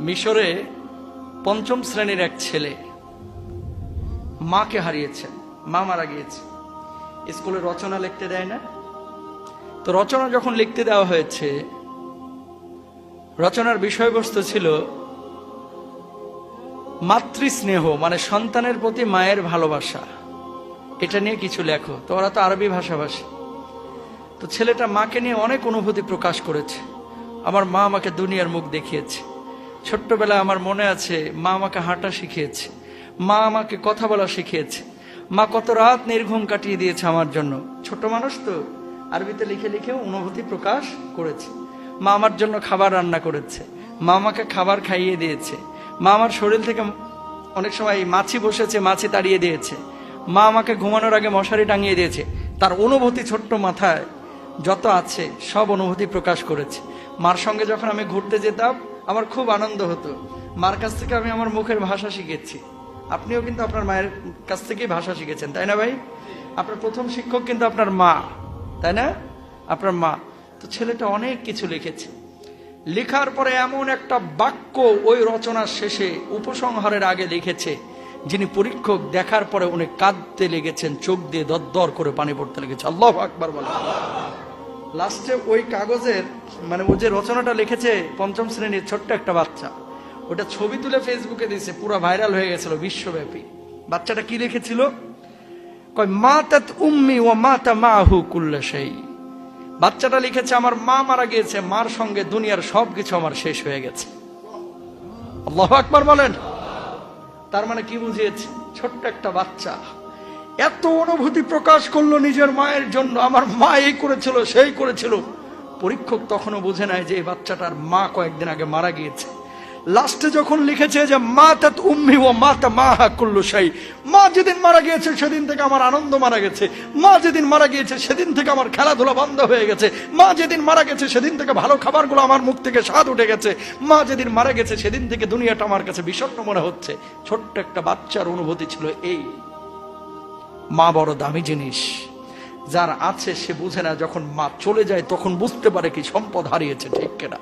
মিশরে পঞ্চম শ্রেণীর এক ছেলে মাকে হারিয়েছেন, মা মারা গিয়েছে। স্কুলে রচনা লিখতে দেয় না, তো রচনা যখন লিখতে দেওয়া হয়েছে, রচনার বিষয়বস্তু ছিল মাতৃস্নেহ, মানে সন্তানের প্রতি মায়ের ভালোবাসা। এটা নিয়ে কিছু লেখো। তো ওরা তো আরবি ভাষাভাষী, তো ছেলেটা মাকে নিয়ে অনেক অনুভূতি প্রকাশ করেছে। আমার মা আমাকে দুনিয়ার মুখ দেখিয়েছে, ছোট্টবেলায় আমার মনে আছে মা আমাকে হাঁটা শিখিয়েছে, মা আমাকে কথা বলা শিখিয়েছে, মা কত রাত নির্ঘুম কাটিয়ে দিয়েছে আমার জন্য। ছোট মানুষ তো আরবিতে লিখে লিখেও অনুভূতি প্রকাশ করেছে। মা আমার জন্য খাবার রান্না করেছে, মা আমাকে খাবার খাইয়ে দিয়েছে, মা আমার শরীর থেকে অনেক সময় মাছি বসেছে, মাছি তাড়িয়ে দিয়েছে, মা আমাকে ঘুমানোর আগে মশারি টাঙিয়ে দিয়েছে। তার অনুভূতি ছোট্ট মাথায় যত আছে সব অনুভূতি প্রকাশ করেছে। মার সঙ্গে যখন আমি ঘুরতে যেতাম আমার খুব আনন্দ হতো। মার কাছ থেকে আমি আমার মুখের ভাষা শিখেছি। আপনিও কিন্তু আপনার মায়ের কাছ থেকেই ভাষা শিখেছেন, তাই না ভাই? আপনার প্রথম শিক্ষক কিন্তু আপনার মা, তাই না? আপনার মা। তো ছেলেটা অনেক কিছু লিখেছে। লেখার পরে এমন একটা বাক্য ওই রচনার শেষে উপসংহারের আগে লিখেছে, যিনি পরীক্ষক দেখার পরে উনি কাঁদতে লেগেছেন, চোখ দিয়ে দরদর করে পানি পড়তে লেগেছে। আল্লাহু আকবার বলে। লাস্টে ওই কাগজের, মানে ও যে রচনাটা লিখেছে পঞ্চম শ্রেণীর ছোট্ট একটা বাচ্চা, ওটা ছবি তুলে ফেসবুকে দিয়েছে, পুরো ভাইরাল হয়ে গেছিল বিশ্বব্যাপী। বাচ্চাটা কি লিখেছিল? কয় মাতাত উম্মি ওয়া মাতা মাহু কুল্লা শাই। বাচ্চাটা লিখেছে আমার মা মারা গিয়েছে, মার সঙ্গে দুনিয়ার সবকিছু আমার শেষ হয়ে গেছে। আল্লাহু আকবার বলেন। তার মানে কি বুঝিয়েছে? ছোট্ট একটা বাচ্চা এত অনুভূতি প্রকাশ করলো নিজের মায়ের জন্য, আমার মা এই করেছিল সেই করেছিল। পরীক্ষক তখনও বুঝে নাই যে এই বাচ্চাটার মা কয়েকদিন আগে মারা গিয়েছে। লাস্টে যখন লিখেছে যে মাতাত উম্মি ওয়া মাতা মাহা কুল্লু শাই, মা যেদিন মারা গিয়েছে সেদিন থেকে আমার আনন্দ মারা গেছে, মা যেদিন মারা গিয়েছে সেদিন থেকে আমার খেলাধুলা বন্ধ হয়ে গেছে, মা যেদিন মারা গেছে সেদিন থেকে ভালো খাবারগুলো আমার মুখ থেকে স্বাদ উঠে গেছে, মা যেদিন মারা গেছে সেদিন থেকে দুনিয়াটা আমার কাছে বিষণ্ণ মনে হচ্ছে। ছোট্ট একটা বাচ্চার অনুভূতি ছিল এই। মা বড় দামি জিনিস, যার আছে সে বুঝে না, যখন মা চলে যায় তখন বুঝতে পারে কি সম্পদ হারিয়েছে, ঠিক কিনা?